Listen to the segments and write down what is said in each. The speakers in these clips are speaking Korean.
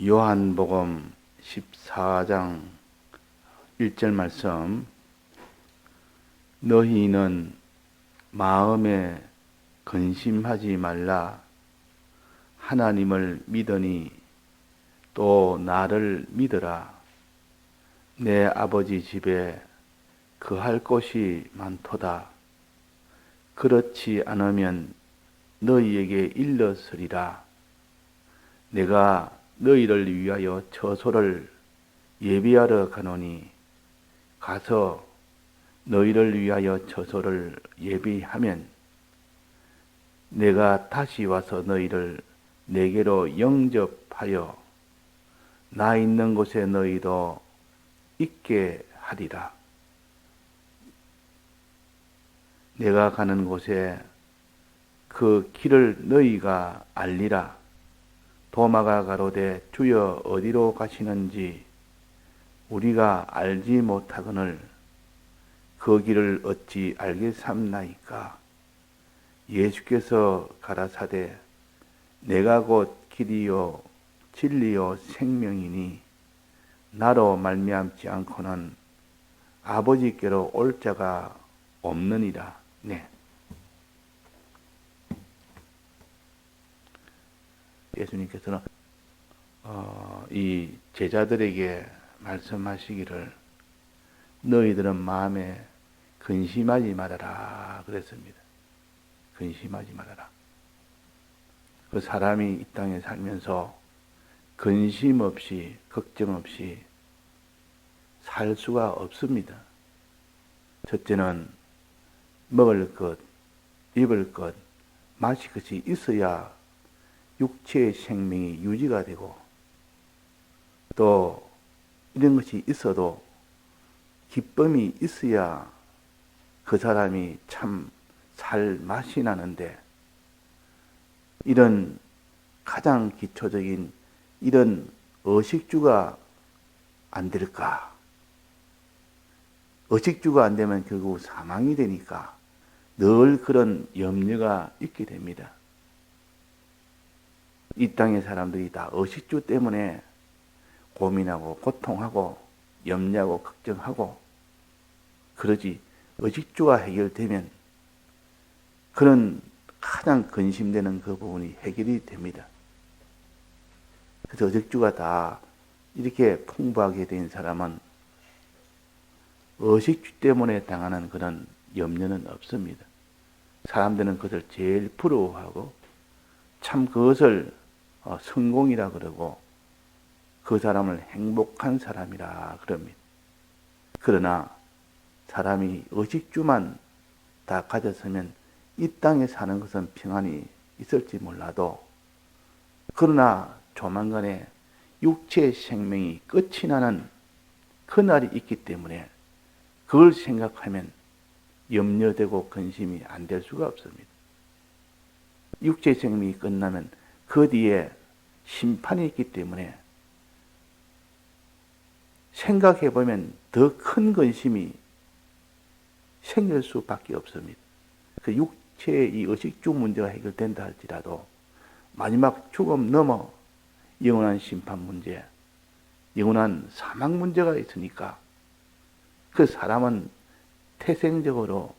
요한복음 14장 1절 말씀. 너희는 마음에 근심하지 말라. 하나님을 믿으니 또 나를 믿으라. 내 아버지 집에 거할 곳이 많도다. 그렇지 않으면 너희에게 일렀으리라. 내가 너희를 위하여 처소를 예비하러 가노니 가서 너희를 위하여 처소를 예비하면 내가 다시 와서 너희를 내게로 영접하여 나 있는 곳에 너희도 있게 하리라. 내가 가는 곳에 그 길을 너희가 알리라. 도마가 가로되 주여 어디로 가시는지 우리가 알지 못하거늘 그 길을 어찌 알겠삼나이까. 예수께서 가라사대 내가 곧 길이요 진리요 생명이니 나로 말미암지 않고는 아버지께로 올 자가 없느니라. 네. 예수님께서는 이 제자들에게 말씀하시기를 너희들은 마음에 근심하지 말아라 그랬습니다. 근심하지 말아라. 그 사람이 이 땅에 살면서 근심 없이 걱정 없이 살 수가 없습니다. 첫째는 먹을 것, 입을 것, 마실 것이 있어야 육체의 생명이 유지가 되고, 또 이런 것이 있어도 기쁨이 있어야 그 사람이 참 살 맛이 나는데, 이런 가장 기초적인 이런 의식주가 안 될까? 의식주가 안 되면 결국 사망이 되니까 늘 그런 염려가 있게 됩니다. 이 땅의 사람들이 다 의식주 때문에 고민하고 고통하고 염려하고 걱정하고 그러지, 의식주가 해결되면 그런 가장 근심되는 그 부분이 해결이 됩니다. 그래서 의식주가 다 이렇게 풍부하게 된 사람은 의식주 때문에 당하는 그런 염려는 없습니다. 사람들은 그것을 제일 부러워하고 참 그것을 성공이라 그러고 그 사람을 행복한 사람이라 그럽니다. 그러나 사람이 의식주만 다 가졌으면 이 땅에 사는 것은 평안이 있을지 몰라도, 그러나 조만간에 육체의 생명이 끝이 나는 그날이 있기 때문에 그걸 생각하면 염려되고 근심이 안 될 수가 없습니다. 육체의 생명이 끝나면 그 뒤에 심판이 있기 때문에 생각해보면 더 큰 근심이 생길 수밖에 없습니다. 그 육체의 이 의식주 문제가 해결된다 할지라도 마지막 죽음 넘어 영원한 심판 문제, 영원한 사망 문제가 있으니까 그 사람은 태생적으로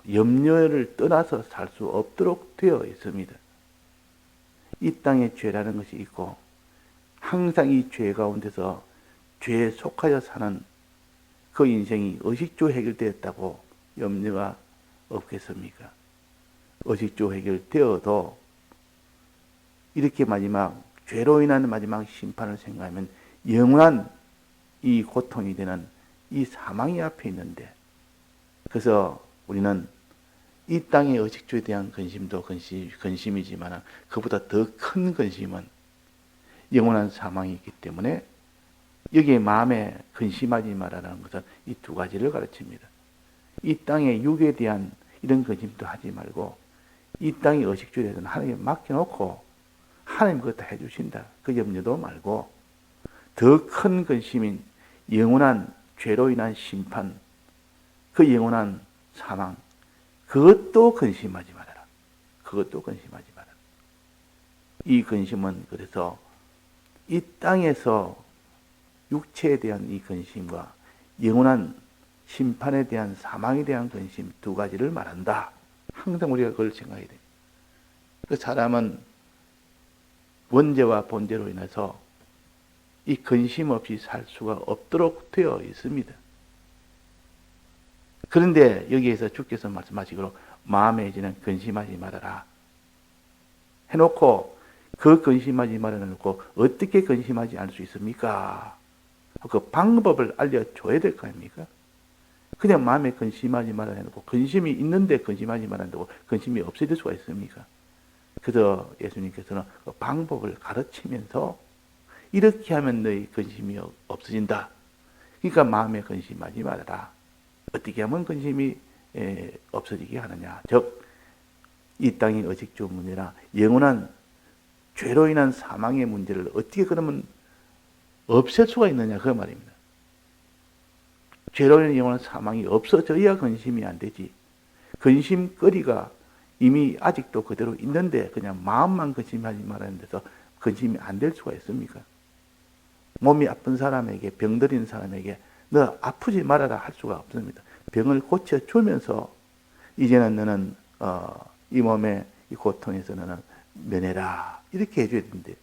염려를 떠나서 살 수 없도록 되어 있습니다. 이 땅에 죄라는 것이 있고 항상 이 죄 가운데서 죄에 속하여 사는 그 인생이 의식주 해결되었다고 염려가 없겠습니까? 의식주 해결되어도 이렇게 마지막 죄로 인한 마지막 심판을 생각하면 영원한 이 고통이 되는 이 사망이 앞에 있는데, 그래서 우리는 이 땅의 의식주에 대한 근심도 근심이지만 그보다 더 큰 근심은 영원한 사망이 있기 때문에 여기에 마음에 근심하지 말라는 것은 이 두 가지를 가르칩니다. 이 땅의 육에 대한 이런 근심도 하지 말고 이 땅의 의식주에 대해서는 하나님께 맡겨놓고 하나님 그것 다 해주신다. 그 염려도 말고 더 큰 근심인 영원한 죄로 인한 심판, 그 영원한 사망, 그것도 근심하지 말아라. 그것도 근심하지 말아라. 이 근심은 그래서 이 땅에서 육체에 대한 이 근심과 영원한 심판에 대한 사망에 대한 근심 두 가지를 말한다. 항상 우리가 그걸 생각해야 돼. 그 사람은 원죄와 본죄로 인해서 이 근심 없이 살 수가 없도록 되어 있습니다. 그런데 여기에서 주께서 말씀하시기로 마음에 이제는 근심하지 말아라 해놓고 그 근심하지 말아 놓고 어떻게 근심하지 않을 수 있습니까? 그 방법을 알려줘야 될 거 아닙니까? 그냥 마음에 근심하지 말아 해놓고 근심이 있는데 근심하지 말아 한다고 근심이 없어질 수가 있습니까? 그래서 예수님께서는 그 방법을 가르치면서 이렇게 하면 너희 근심이 없어진다. 그러니까 마음에 근심하지 말아라. 어떻게 하면 근심이 없어지게 하느냐. 즉, 이 땅의 의식주 문제나 영원한 죄로 인한 사망의 문제를 어떻게 그러면 없앨 수가 있느냐 그 말입니다. 죄로 인한 영원한 사망이 없어져야 근심이 안 되지. 근심거리가 이미 아직도 그대로 있는데 그냥 마음만 근심하지 말라는 데서 근심이 안 될 수가 있습니까? 몸이 아픈 사람에게, 병들인 사람에게 너 아프지 말아라 할 수가 없습니다. 병을 고쳐주면서 이제는 너는 이 몸의 이 고통에서 너는 면해라 이렇게 해줘야 되는데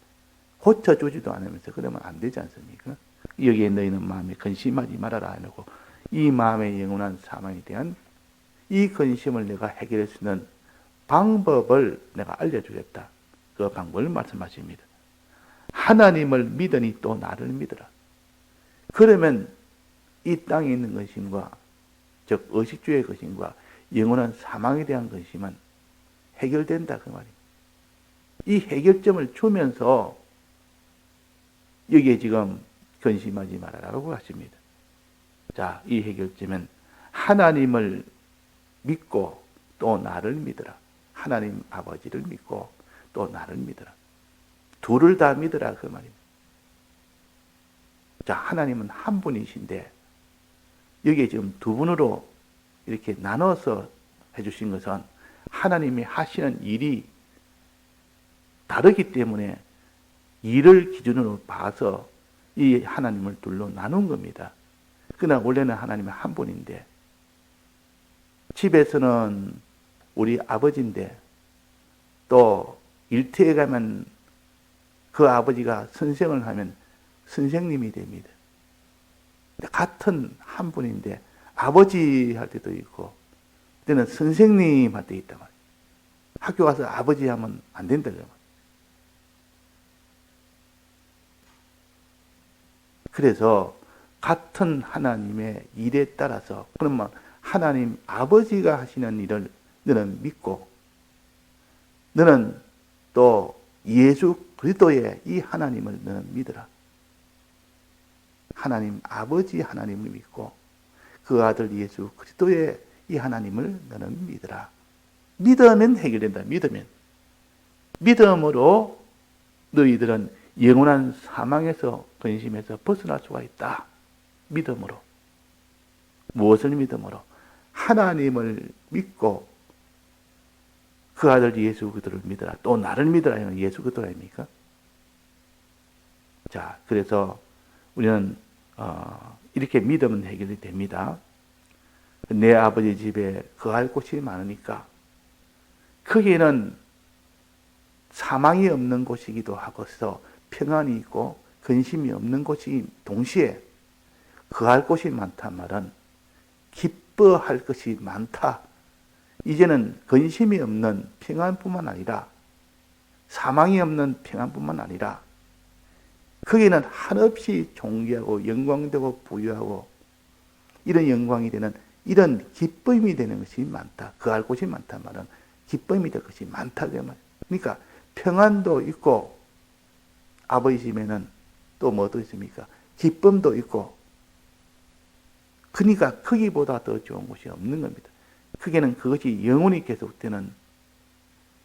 고쳐주지도 않으면서 그러면 안 되지 않습니까? 여기에 너희는 마음에 근심하지 말아라 해놓고 이 마음의 영원한 사망에 대한 이 근심을 내가 해결할 수 있는 방법을 내가 알려주겠다. 그 방법을 말씀하십니다. 하나님을 믿으니 또 나를 믿으라. 그러면 이 땅에 있는 근심과 즉 의식주의 근심과 영원한 사망에 대한 근심은 해결된다 그 말입니다. 이 해결점을 주면서 여기에 지금 근심하지 말아라고 하십니다. 자, 이 해결점은 하나님을 믿고 또 나를 믿으라. 하나님 아버지를 믿고 또 나를 믿으라. 둘을 다 믿으라 그 말입니다. 자, 하나님은 한 분이신데 여기에 지금 두 분으로 이렇게 나눠서 해주신 것은 하나님이 하시는 일이 다르기 때문에 일을 기준으로 봐서 이 하나님을 둘로 나눈 겁니다. 그러나 원래는 하나님은 한 분인데 집에서는 우리 아버지인데 또 일터에 가면 그 아버지가 선생을 하면 선생님이 됩니다. 같은 한 분인데 아버지 할 때도 있고 그때는 선생님 할 때 있단 말이에요. 학교 가서 아버지 하면 안 된다. 그래서 같은 하나님의 일에 따라서 그러면 하나님 아버지가 하시는 일을 너는 믿고 너는 또 예수 그리스도의 이 하나님을 너는 믿으라. 하나님 아버지 하나님을 믿고 그 아들 예수 그리스도의 이 하나님을 너는 믿으라. 믿으면 해결된다. 믿음으로 너희들은 영원한 사망에서 근심에서 벗어날 수가 있다. 믿음으로. 무엇을 믿음으로? 하나님을 믿고 그 아들 예수 그리스도를 믿으라. 또 나를 믿으라. 이건 예수 그리스도 아닙니까? 자, 그래서 우리는 이렇게 믿으면 해결이 됩니다. 내 아버지 집에 거할 곳이 많으니까 거기에는 사망이 없는 곳이기도 하고서 평안이 있고 근심이 없는 곳이 동시에 거할 곳이 많단 말은 기뻐할 것이 많다. 이제는 근심이 없는 평안뿐만 아니라 사망이 없는 평안뿐만 아니라 거기는 한없이 존귀하고 영광되고 부유하고 이런 영광이 되는 이런 기쁨이 되는 것이 많다. 거할 곳이 많단 말은 기쁨이 될 것이 많다. 그러니까 평안도 있고 아버지 집에는 또 뭐도 있습니까? 기쁨도 있고 그러니까 거기보다 더 좋은 곳이 없는 겁니다. 거기는 그것이 영원히 계속되는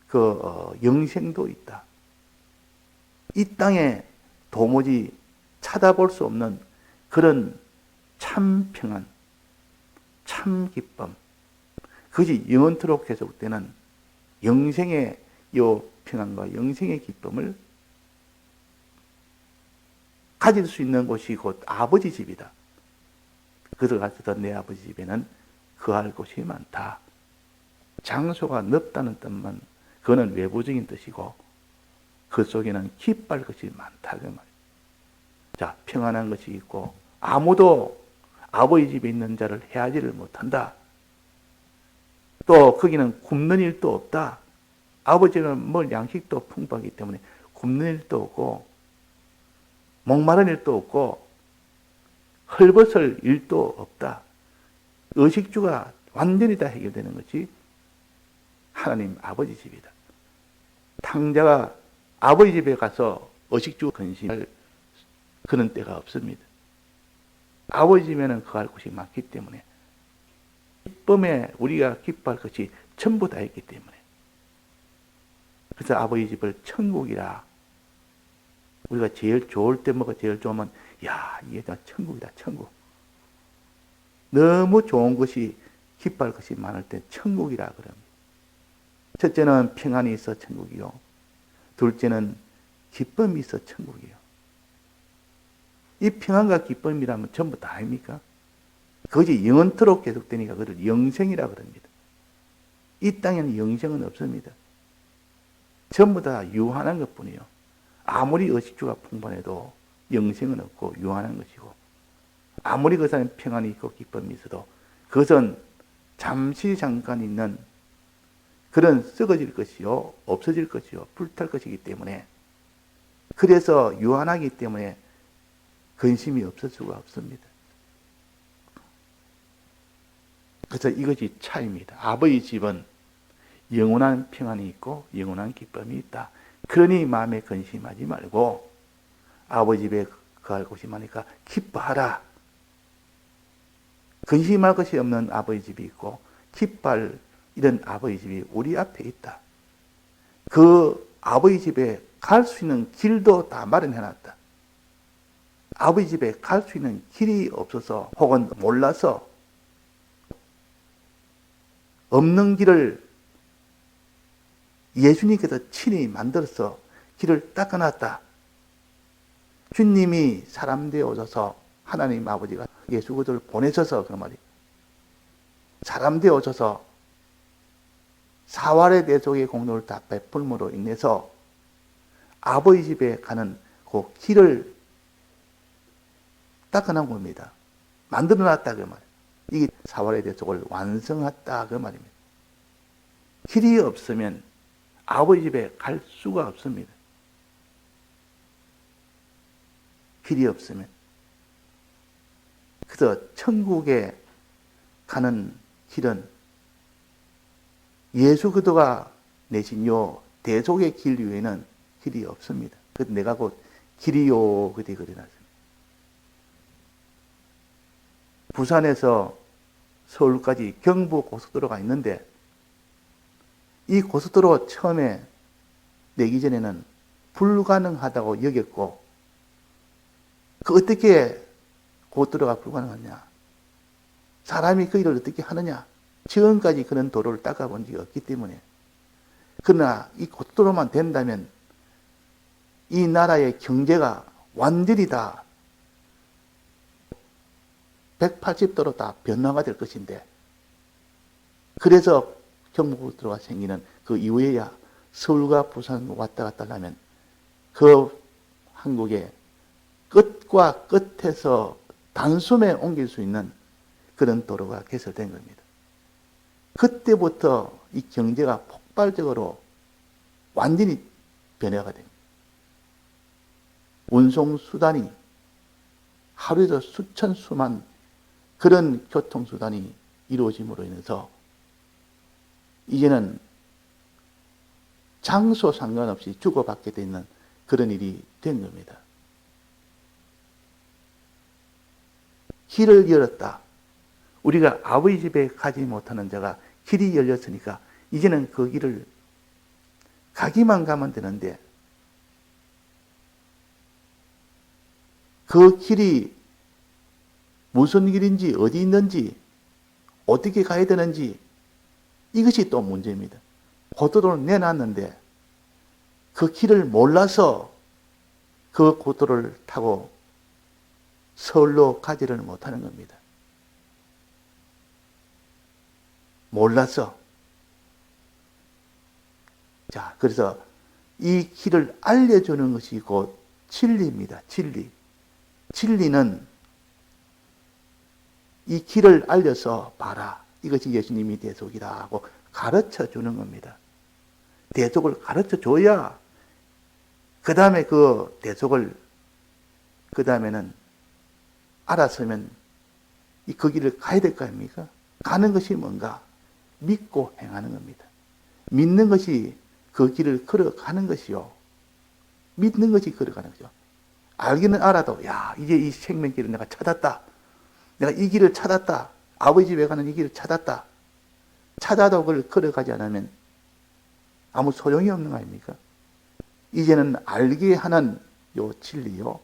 그 영생도 있다. 이 땅에 도무지 찾아볼 수 없는 그런 참 평안, 참 기쁨, 그것이 영원토록 계속되는 영생의 요 평안과 영생의 기쁨을 가질 수 있는 곳이 곧 아버지 집이다. 들어가서 내 아버지 집에는 거할 곳이 많다. 장소가 넓다는 뜻만, 그거는 외부적인 뜻이고 그 속에는 기뻐할 것이 많다 그 말이에요. 자, 평안한 것이 있고 아무도 아버지 집에 있는 자를 해하지를 못한다. 또 거기는 굶는 일도 없다. 아버지는 뭘 양식도 풍부하기 때문에 굶는 일도 없고 목마른 일도 없고 헐벗을 일도 없다. 의식주가 완전히 다 해결되는 것이 하나님 아버지 집이다. 탕자가 아버지 집에 가서 의식주 근심할 그런 때가 없습니다. 아버지 집에는 거할 곳이 많기 때문에 기쁨에 우리가 기뻐할 것이 전부 다 있기 때문에 그래서 아버지 집을 천국이라 우리가 제일 좋을 때 뭐가 제일 좋으면 야 이게 다 천국이다 천국. 너무 좋은 것이 기뻐할 것이 많을 때 천국이라 그럽니다. 첫째는 평안이 있어 천국이요. 둘째는 기쁨이 있어 천국이요. 이 평안과 기쁨이라면 전부 다 아닙니까? 그것이 영원토록 계속되니까 그걸 영생이라 그럽니다. 이 땅에는 영생은 없습니다. 전부 다 유한한 것뿐이요. 아무리 의식주가 풍부해도 영생은 없고 유한한 것이고 아무리 그 사람이 평안이 있고 기쁨이 있어도 그것은 잠시 잠깐 있는 그런 썩어질 것이요 없어질 것이요 불탈 것이기 때문에 그래서 유한하기 때문에 근심이 없을 수가 없습니다. 그래서 이것이 차이입니다. 아버지 집은 영원한 평안이 있고 영원한 기쁨이 있다. 그러니 마음에 근심하지 말고 아버지 집에 거할 곳이 많으니까 기뻐하라. 근심할 것이 없는 아버지 집이 있고 기뻐할 이런 아버지 집이 우리 앞에 있다. 그 아버지 집에 갈 수 있는 길도 다 마련해놨다. 아버지 집에 갈 수 있는 길이 없어서 혹은 몰라서 없는 길을 예수님께서 친히 만들어서 길을 닦아놨다. 주님이 사람 되어 오셔서 하나님 아버지가 예수 그리스도를 보내셔서 그 말이 사람 되어 오셔서 사활의 대속의 공로를 다 베풀므로 인해서 아버지 집에 가는 그 길을 닦아놓은 겁니다. 만들어놨다 그 말. 이게 사활의 대속을 완성했다 그 말입니다. 길이 없으면 아버지 집에 갈 수가 없습니다. 길이 없으면. 그래서 천국에 가는 길은 예수 그리스도가 내신 요 대속의 길 외에는 길이 없습니다. 그래서 내가 곧 길이요 그때 그려놨습니다. 부산에서 서울까지 경부 고속도로가 있는데 이 고속도로 처음에 내기 전에는 불가능하다고 여겼고 그 어떻게 고속도로가 불가능하냐? 사람이 그 일을 어떻게 하느냐? 지금까지 그런 도로를 닦아본 적이 없기 때문에 그러나 이 고속도로만 된다면 이 나라의 경제가 완전히 다 180도로 다 변화가 될 것인데 그래서 경부고속도로가 생기는 그 이후에야 서울과 부산 왔다 갔다 하면 그 한국의 끝과 끝에서 단숨에 옮길 수 있는 그런 도로가 개설된 겁니다. 그때부터 이 경제가 폭발적으로 완전히 변화가 됩니다. 운송수단이 하루에도 수천 수만 그런 교통수단이 이루어짐으로 인해서 이제는 장소 상관없이 주고받게 되는 그런 일이 된 겁니다. 길을 열었다. 우리가 아버지 집에 가지 못하는 자가 길이 열렸으니까 이제는 그 길을 가기만 가면 되는데 그 길이 무슨 길인지 어디 있는지 어떻게 가야 되는지 이것이 또 문제입니다. 고도로를 내놨는데 그 길을 몰라서 그 고도를 타고 서울로 가지를 못하는 겁니다. 몰랐어. 자, 그래서 이 길을 알려주는 것이 곧 진리입니다. 진리. 진리는 이 길을 알려서 봐라. 이것이 예수님이 대속이다 하고 가르쳐 주는 겁니다. 대속을 가르쳐 줘야 그 다음에 그 대속을 그 다음에는 알았으면 그 길을 가야 될 거 아닙니까? 가는 것이 뭔가? 믿고 행하는 겁니다. 믿는 것이 그 길을 걸어가는 것이요. 믿는 것이 걸어가는 거죠. 알기는 알아도 야 이제 이 생명길을 내가 찾았다. 내가 이 길을 찾았다. 아버지 집에 가는 이 길을 찾았다. 찾아도 그걸 걸어가지 않으면 아무 소용이 없는 거 아닙니까? 이제는 알게 하는 요 진리요.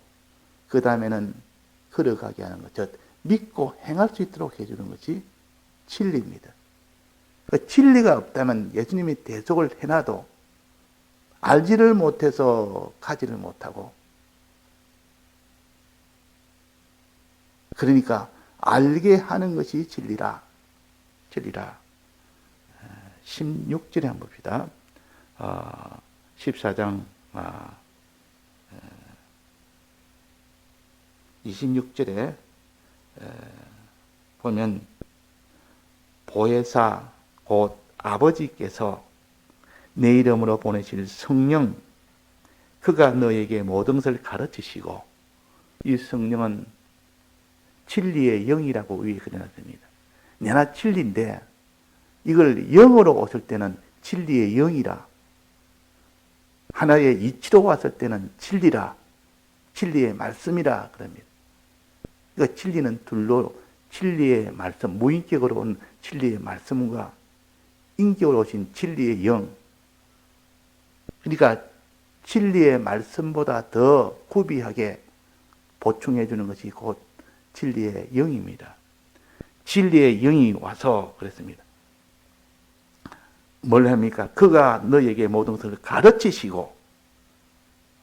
그 다음에는 걸어가게 하는 것. 즉 믿고 행할 수 있도록 해주는 것이 진리입니다. 그 진리가 없다면 예수님이 대속을 해놔도 알지를 못해서 가지를 못하고, 그러니까 알게 하는 것이 진리라. 진리라. 16절에 한번 봅시다. 14장 26절에 보면 보혜사 곧 아버지께서 내 이름으로 보내실 성령, 그가 너에게 모든 것을 가르치시고, 이 성령은 진리의 영이라고 위에 그려놨습니다. 내나 진리인데 이걸 영으로 오실 때는 진리의 영이라, 하나의 이치로 왔을 때는 진리라, 진리의 말씀이라 그럽니다. 그러니까 진리는 둘로, 진리의 말씀, 무인격으로 온 진리의 말씀과 인격으로 오신 진리의 영. 그러니까 진리의 말씀보다 더 구비하게 보충해 주는 것이 곧 진리의 영입니다. 진리의 영이 와서 그랬습니다. 뭘 합니까? 그가 너에게 모든 것을 가르치시고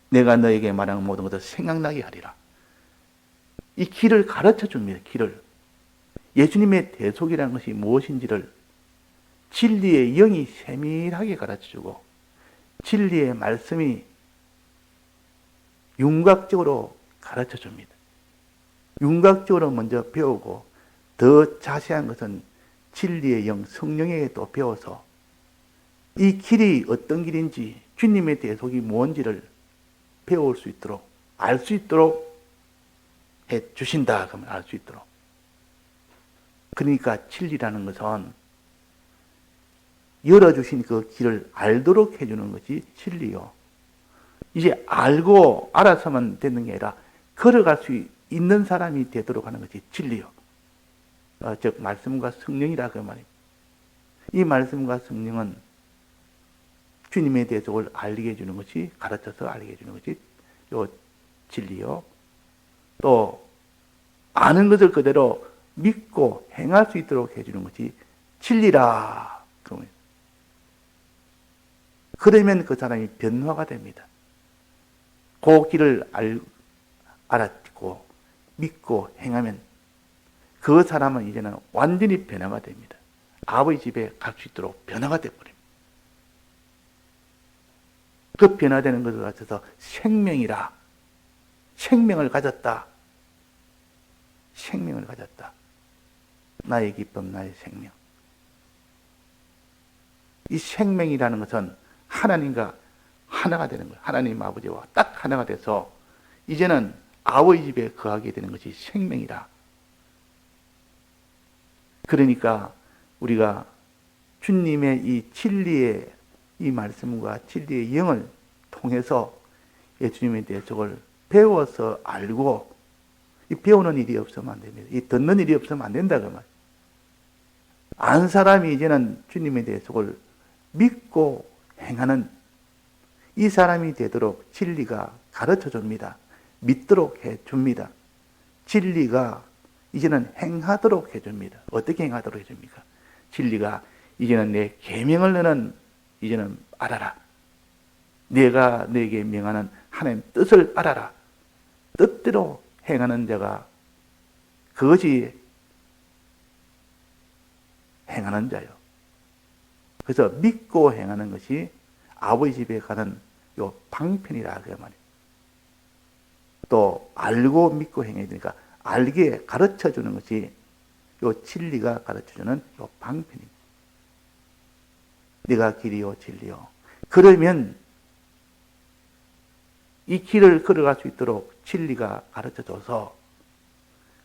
내가 너에게 말하는 모든 것을 생각나게 하리라. 이 길을 가르쳐 줍니다. 길을. 예수님의 대속이라는 것이 무엇인지를 진리의 영이 세밀하게 가르쳐 주고, 진리의 말씀이 윤곽적으로 가르쳐 줍니다. 윤곽적으로 먼저 배우고 더 자세한 것은 진리의 영, 성령에게 또 배워서 이 길이 어떤 길인지, 주님의 대속이 뭔지를 배울 수 있도록, 알 수 있도록 해 주신다. 그러면 알 수 있도록. 그러니까 진리라는 것은 열어주신 그 길을 알도록 해주는 것이 진리요. 이제 알고 알아서만 되는 게 아니라 걸어갈 수 있는 사람이 되도록 하는 것이 진리요. 즉 말씀과 성령이라 그 말입니다. 이 말씀과 성령은 주님의 대속을 알게 해주는 것이, 가르쳐서 알게 해주는 것이 요 진리요. 또 아는 것을 그대로 믿고 행할 수 있도록 해주는 것이 진리라. 그러면 그 사람이 변화가 됩니다. 그 길을 알았고 믿고 행하면 그 사람은 이제는 완전히 변화가 됩니다. 아버지 집에 갈 수 있도록 변화가 되어버립니다. 그 변화되는 것을 가져서 생명이라. 생명을 가졌다. 생명을 가졌다. 나의 기쁨, 나의 생명. 이 생명이라는 것은 하나님과 하나가 되는 거예요. 하나님 아버지와 딱 하나가 돼서 이제는 아버지 집에 거하게 되는 것이 생명이라. 그러니까 우리가 주님의 이 진리의 이 말씀과 진리의 영을 통해서 예수님의 대속을 배워서 알고, 이 배우는 일이 없으면 안 됩니다. 이 듣는 일이 없으면 안 된다 그 말. 안 사람이 이제는 주님의 대속을 믿고 행하는 이 사람이 되도록 진리가 가르쳐 줍니다. 믿도록 해 줍니다. 진리가 이제는 행하도록 해 줍니다. 어떻게 행하도록 해 줍니까? 진리가 이제는 내 계명을 너는 이제는 알아라. 내가 너에게 명하는 하나님 뜻을 알아라. 뜻대로 행하는 자가 그것이 행하는 자요. 그래서 믿고 행하는 것이 아버지 집에 가는 요 방편이라 그 말이에요. 또 알고 믿고 행해야 되니까 알게 가르쳐 주는 것이 요 진리가 가르쳐 주는 요 방편입니다. 네가 길이요 진리요. 그러면 이 길을 걸어갈 수 있도록 진리가 가르쳐 줘서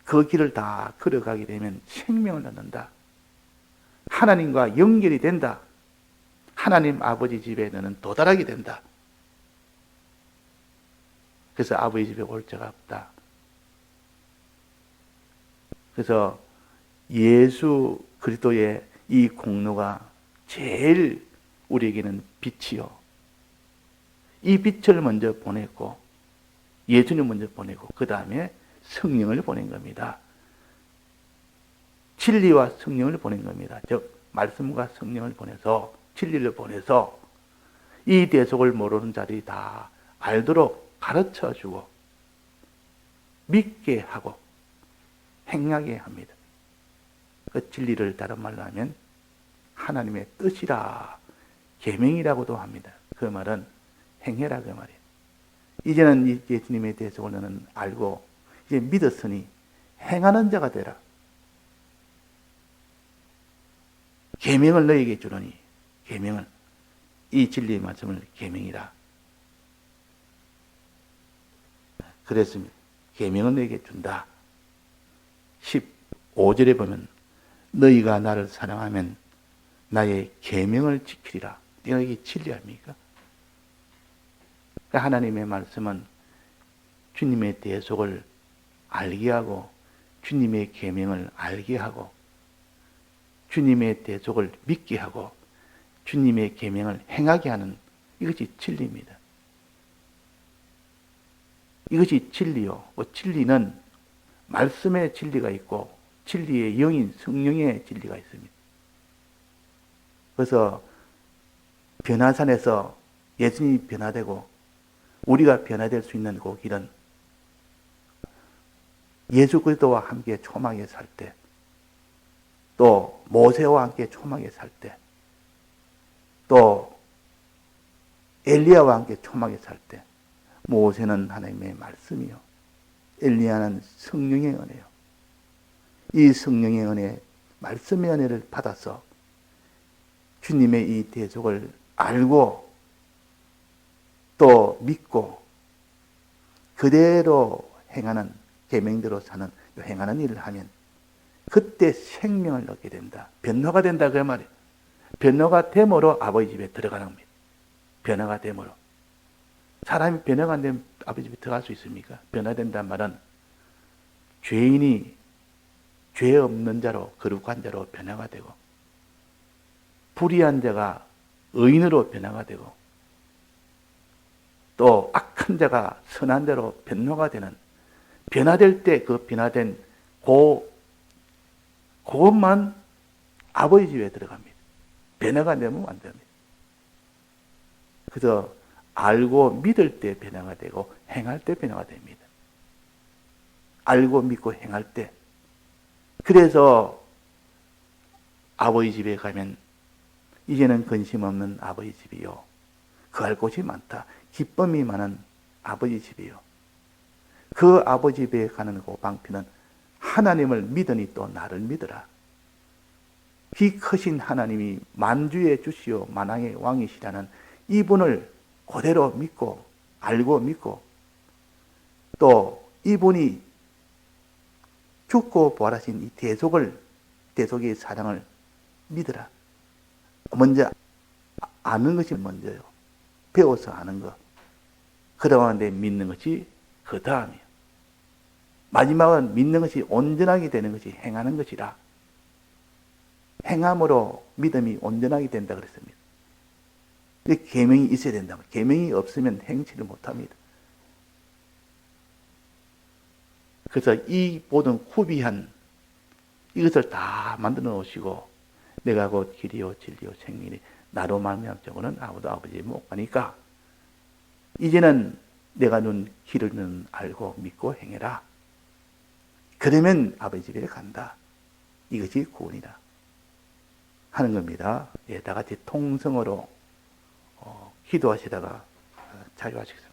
그 길을 다 걸어가게 되면 생명을 얻는다. 하나님과 연결이 된다. 하나님 아버지 집에 너는 도달하게 된다. 그래서 아버지 집에 올 자가 없다. 그래서 예수 그리스도의 이 공로가 제일 우리에게는 빛이요. 이 빛을 먼저 보냈고 예수님 먼저 보내고 그 다음에 성령을 보낸 겁니다. 진리와 성령을 보낸 겁니다. 즉 말씀과 성령을 보내서 진리를 보내서 이 대속을 모르는 자들이 다 알도록 가르쳐주고 믿게 하고 행하게 합니다. 그 진리를 다른 말로 하면 하나님의 뜻이라 계명이라고도 합니다. 그 말은 행해라 그 말이에요. 이제는 이 예수님의 대속을 너는 알고 이제 믿었으니 행하는 자가 되라. 계명을 너에게 주노니 계명을 이 진리의 말씀을 계명이라. 그랬습니다. 계명을 너에게 준다. 15절에 보면 너희가 나를 사랑하면 나의 계명을 지키리라. 네가 이게 진리 아닙니까? 그러니까 하나님의 말씀은 주님의 대속을 알게 하고 주님의 계명을 알게 하고 주님의 대속을 믿게 하고 주님의 계명을 행하게 하는 이것이 진리입니다. 이것이 진리요. 진리는 말씀의 진리가 있고 진리의 영인 성령의 진리가 있습니다. 그래서 변화산에서 예수님이 변화되고 우리가 변화될 수 있는 그 길은 예수 그리스도와 함께 초막에 살 때, 또 모세와 함께 초막에 살 때, 또 엘리야와 함께 초막에 살 때, 모세는 하나님의 말씀이요, 엘리야는 성령의 은혜요. 이 성령의 은혜, 말씀의 은혜를 받아서 주님의 이 대속을 알고 또 믿고 그대로 행하는 계명대로 사는 행하는 일을 하면 그때 생명을 얻게 된다. 변화가 된다 그 말이에요. 변화가 됨으로 아버지 집에 들어가는 겁니다. 변화가 됨으로. 사람이 변화가 안 되면 아버지 집에 들어갈 수 있습니까? 변화된다는 말은 죄인이 죄 없는 자로 거룩한 자로 변화가 되고 불의한 자가 의인으로 변화가 되고 또 악한 자가 선한 자로 변화가 되는, 변화될 때 그 변화된 그것만 아버지 집에 들어갑니다. 변화가 되면 안 됩니다. 그래서 알고 믿을 때 변화가 되고 행할 때 변화가 됩니다. 알고 믿고 행할 때. 그래서 아버지 집에 가면 이제는 근심 없는 아버지 집이요. 거할 곳이 많다. 기쁨이 많은 아버지 집이요. 그 아버지 집에 가는 그 방편은 하나님을 믿으니 또 나를 믿으라. 이 크신 하나님이 만주의 주시오 만왕의 왕이시라는 이분을 그대로 믿고 알고 믿고 또 이분이 죽고 부활하신 이 대속의 사랑을 믿으라. 먼저 아는 것이 먼저요. 배워서 아는 것. 그러는데 믿는 것이 그 다음이에요. 마지막은 믿는 것이 온전하게 되는 것이 행하는 것이라. 행함으로 믿음이 온전하게 된다 그랬습니다. 계명이 있어야 된다. 계명이 없으면 행치를 못합니다. 그래서 이 모든 구비한 이것을 다 만들어 놓으시고 내가 곧 길이요 진리요 생명이니 나로 말미암자고는 아무도 아버지에 못 가니까 이제는 내가 눈 길을 알고 믿고 행해라. 그러면 아버지 집에 간다. 이것이 구원이다 하는 겁니다. 예, 다 같이 통성으로 기도하시다가 자유하시겠습니다.